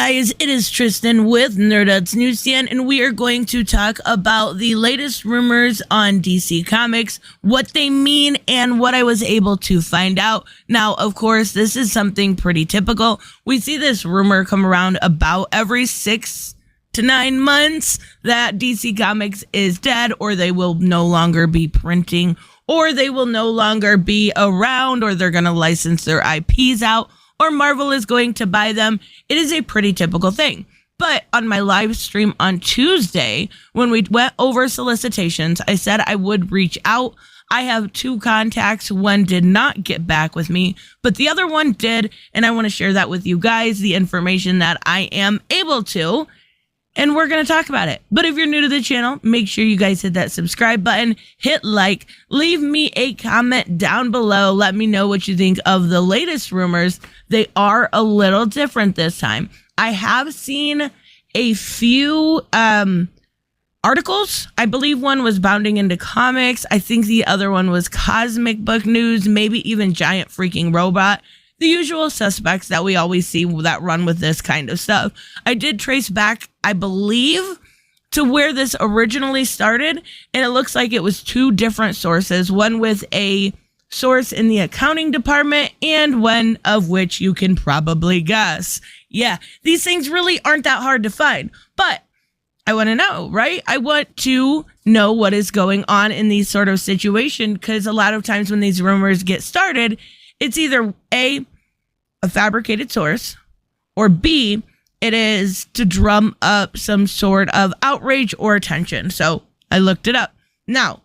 guys, it is Tristan with nerdettes-newsstand, and we are going to talk about the latest rumors on DC Comics, what they mean, and what I was able to find out. Now, of course, this is something pretty typical. We see this rumor come around about every 6 to 9 months that DC Comics is dead, or they will no longer be printing, or they will no longer be around, or they're going to license their IPs out, or Marvel is going to buy them. It is a pretty typical thing. But on my live stream on Tuesday, when we went over solicitations, I said I would reach out. I have 2 contacts. One did not get back with me, but the other one did. And I want to share that with you guys, the information that I am able to. And we're going to talk about it. But if you're new to the channel, make sure you guys hit that subscribe button, hit like, leave me a comment down below. Let me know what you think of the latest rumors. They are a little different this time. I have seen a few articles. I believe one was Bounding Into Comics. I think the other one was Cosmic Book News, maybe even Giant Freaking Robot. The usual suspects that we always see that run with this kind of stuff. I did trace back, I believe, to where this originally started, and it looks like it was 2 different sources, one with a source in the accounting department, and one of which you can probably guess. Yeah, these things really aren't that hard to find, but I want to know, right? I want to know what is going on in these sort of situations, because a lot of times when these rumors get started, it's either A, a fabricated source, or B, it is to drum up some sort of outrage or attention. So I looked it up. Now,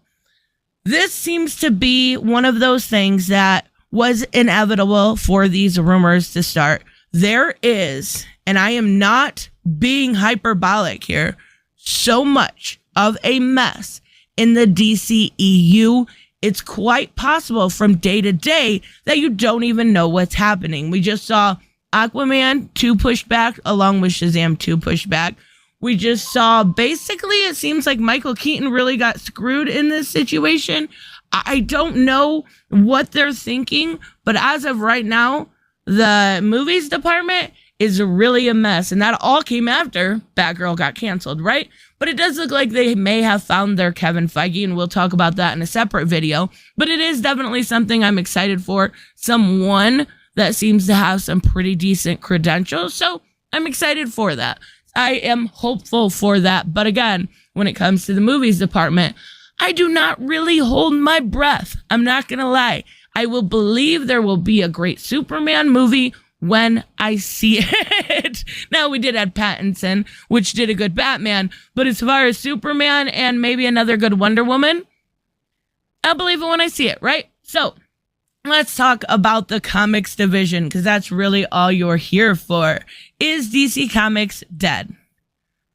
this seems to be one of those things that was inevitable for these rumors to start. There is, and I am not being hyperbolic here, so much of a mess in the DCEU. It's quite possible from day to day that you don't even know what's happening. We just saw Aquaman 2 pushed back along with Shazam 2 pushed back. We just saw, basically, it seems like Michael Keaton really got screwed in this situation. I don't know what they're thinking, but as of right now, the movies department is really a mess. And that all came after Batgirl got canceled, right? But it does look like they may have found their Kevin Feige, and we'll talk about that in a separate video. But it is definitely something I'm excited for. Someone that seems to have some pretty decent credentials. So I'm excited for that. I am hopeful for that. But again, when it comes to the movies department, I do not really hold my breath. I'm not going to lie. I will believe there will be a great Superman movie when I see it. Now, we did have Pattinson, which did a good Batman, but as far as Superman and maybe another good Wonder Woman, I'll believe it when I see it, right? So let's talk about the comics division, because that's really all you're here for. Is DC Comics dead?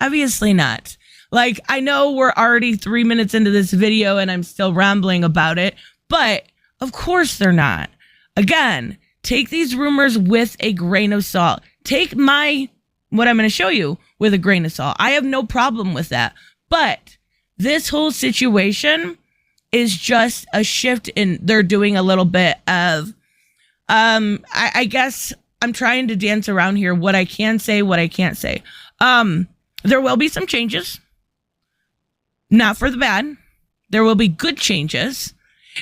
Obviously not. Like, I know we're already 3 minutes into this video and I'm still rambling about it, but of course they're not. Again, take these rumors with a grain of salt. Take what I'm going to show you with a grain of salt. I have no problem with that. But this whole situation is just a shift in, they're doing a little bit of, I guess I'm trying to dance around here, what I can say, what I can't say. There will be some changes. Not for the bad. There will be good changes.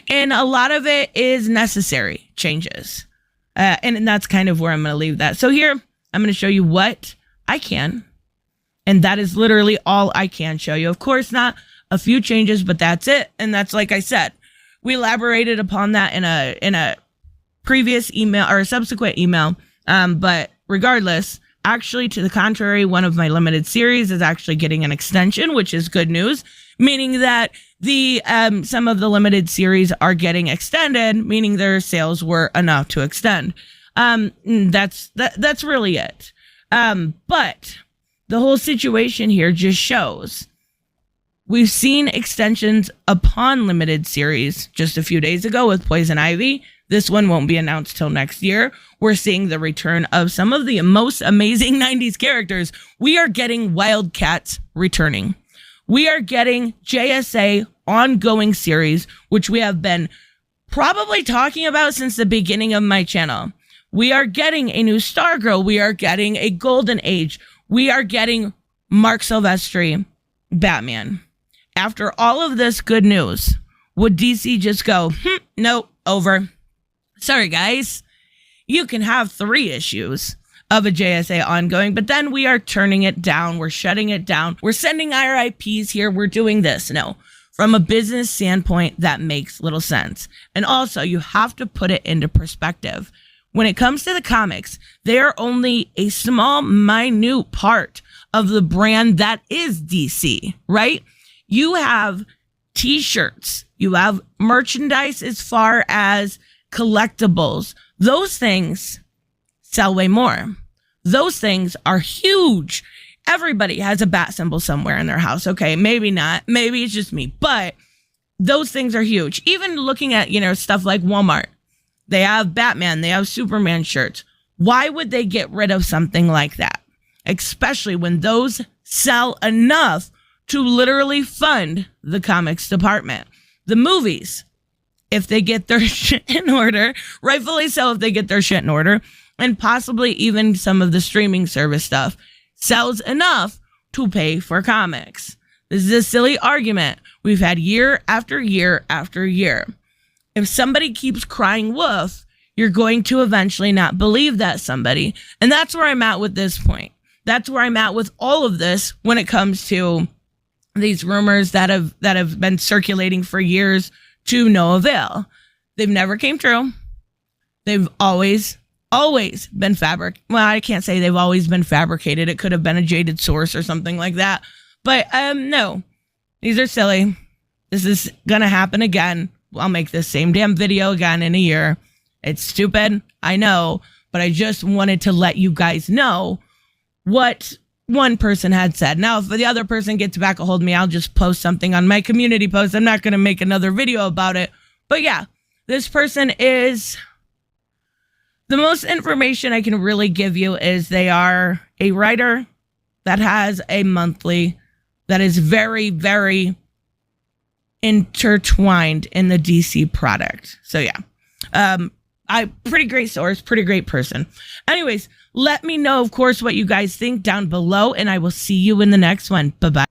And a lot of it is necessary changes. And that's kind of where I'm going to leave that. So here, I'm going to show you what I can. And that is literally all I can show you. Of course, not a few changes, but that's it. And that's, like I said, we elaborated upon that in a previous email or a subsequent email. But regardless, actually, to the contrary, one of my limited series is actually getting an extension, which is good news, meaning that the some of the limited series are getting extended, meaning their sales were enough to extend. That's really it. But the whole situation here just shows we've seen extensions upon limited series just a few days ago with Poison Ivy. This one won't be announced till next year. We're seeing the return of some of the most amazing 90s characters. We are getting Wildcats returning. We are getting JSA ongoing series, which we have been probably talking about since the beginning of my channel. We are getting a new Stargirl. We are getting a Golden Age. We are getting Mark Silvestri Batman. After all of this good news, would DC just go, nope, over? Sorry, guys. You can have 3 issues of a JSA ongoing, but then we are turning it down. We're shutting it down. We're sending IRIPs here. We're doing this. No, from a business standpoint, that makes little sense. And also, you have to put it into perspective. When it comes to the comics, they are only a small, minute part of the brand that is DC, right? You have t-shirts, you have merchandise as far as collectibles. Those things sell way more. Those things are huge. Everybody has a bat symbol somewhere in their house. Okay, maybe not. Maybe it's just me. But those things are huge. Even looking at, stuff like Walmart. They have Batman. They have Superman shirts. Why would they get rid of something like that? Especially when those sell enough to literally fund the comics department. The movies, if they get their shit in order, rightfully so if they get their shit in order, and possibly even some of the streaming service stuff, sells enough to pay for comics. This is a silly argument we've had year after year after year. If somebody keeps crying wolf, you're going to eventually not believe that somebody. And that's where I'm at with this point. That's where I'm at with all of this when it comes to these rumors that have been circulating for years to no avail. They've never came true. They've always been well, I can't say they've always been fabricated. It could have been a jaded source or something like that. But no, these are silly. This is gonna happen again. I'll make this same damn video again in a year. It's stupid, I know, but I just wanted to let you guys know what one person had said. Now, if the other person gets back a hold of me, I'll just post something on my community post. I'm not going to make another video about it. But yeah, this person is... The most information I can really give you is they are a writer that has a monthly that is very, very intertwined in the DC product. So yeah, pretty great source, pretty great person. Anyways, let me know, of course, what you guys think down below, and I will see you in the next one. Bye-bye.